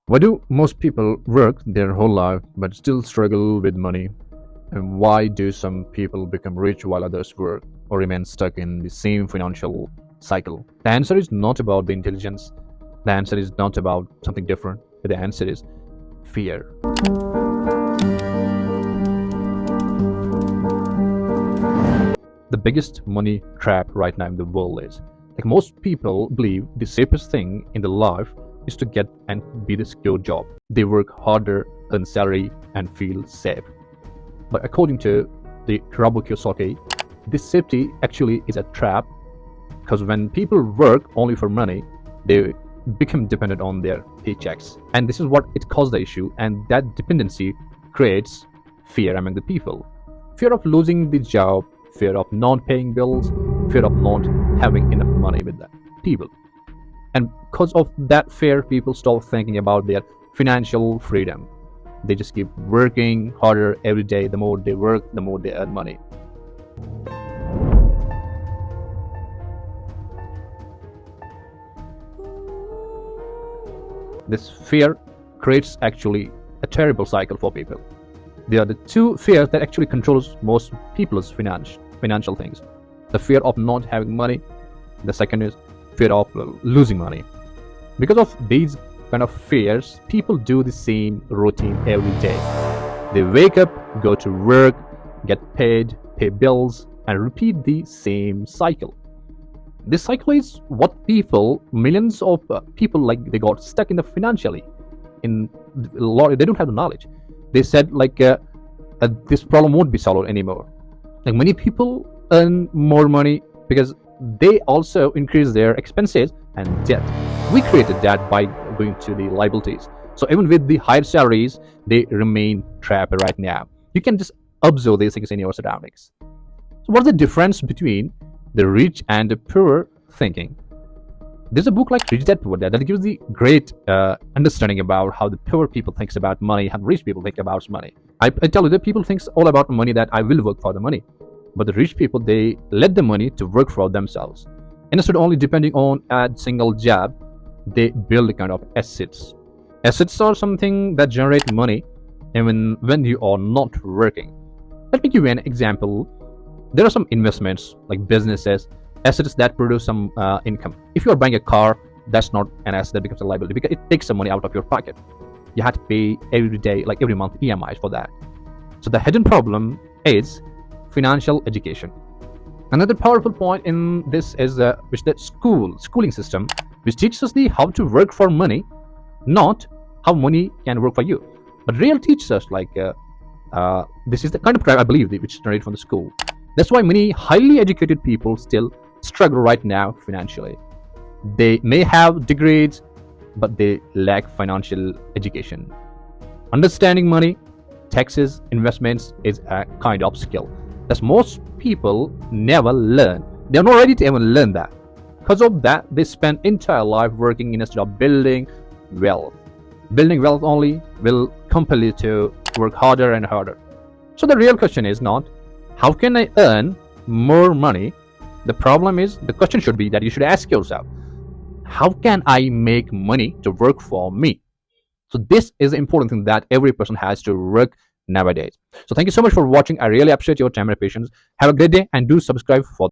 Why do most people work their whole life but still struggle with money? And why do some people become rich while others work or remain stuck in the same financial cycle? The answer is not about the intelligence. The answer is not about something different. But the answer is fear. The biggest money trap right now in the world is like most people believe the safest thing in the life is to get and be the secure job. They work harder, earn salary, and feel safe. But according to the Robo Kiyosaki, this safety actually is a trap because when people work only for money, they become dependent on their paychecks. And this is what it caused the issue, and that dependency creates fear among the people. Fear of losing the job, fear of not paying bills, fear of not having enough money with that people. And because of that fear, people stop thinking about their financial freedom. They just keep working harder every day. The more they work, the more they earn money. This fear creates actually a terrible cycle for people. They are the two fears that actually controls most people's financial things. The fear of not having money. The second is fear of losing money. Because of these kind of fears, people do the same routine every day. They wake up, go to work, get paid, pay bills, and repeat the same cycle. This cycle is what millions of people, like they got stuck in the financially. In a lot, they don't have the knowledge. They said this problem won't be solved anymore. Like many people earn more money because they also increase their expenses and debt. We created that by going to the liabilities. So even with the higher salaries, they remain trapped right now. You can just observe these things in your surroundings. So what's the difference between the rich and the poor thinking? There's a book like Rich Dad Poor Dad that gives the great understanding about how the poor people thinks about money, how rich people think about money. I tell you that people thinks all about money, that I will work for the money. But the rich people, they let the money to work for themselves. Instead of only depending on a single job, they build a kind of assets. Assets are something that generate money even when you are not working. Let me give you an example. There are some investments like businesses, assets that produce some income. If you are buying a car, that's not an asset, that becomes a liability because it takes some money out of your pocket. You have to pay every day, like every month, EMIs for that. So the hidden problem is financial education. Another powerful point in this is which the schooling system, which teaches us the how to work for money, not how money can work for you. But real teaches us this is the kind of crap I believe which is generated from the school. That's why many highly educated people still struggle right now financially. They may have degrees, but they lack financial education. Understanding money, taxes, investments is a kind of skill that most people never learn. They're not ready to even learn that. Because of that, they spend entire life working instead of building wealth. Building wealth only will compel you to work harder and harder. So the real question is not, how can I earn more money? The question should be that you should ask yourself, how can I make money to work for me? So this is the important thing that every person has to work nowadays. So thank you so much for watching. I really appreciate your time and patience. Have a great day and do subscribe for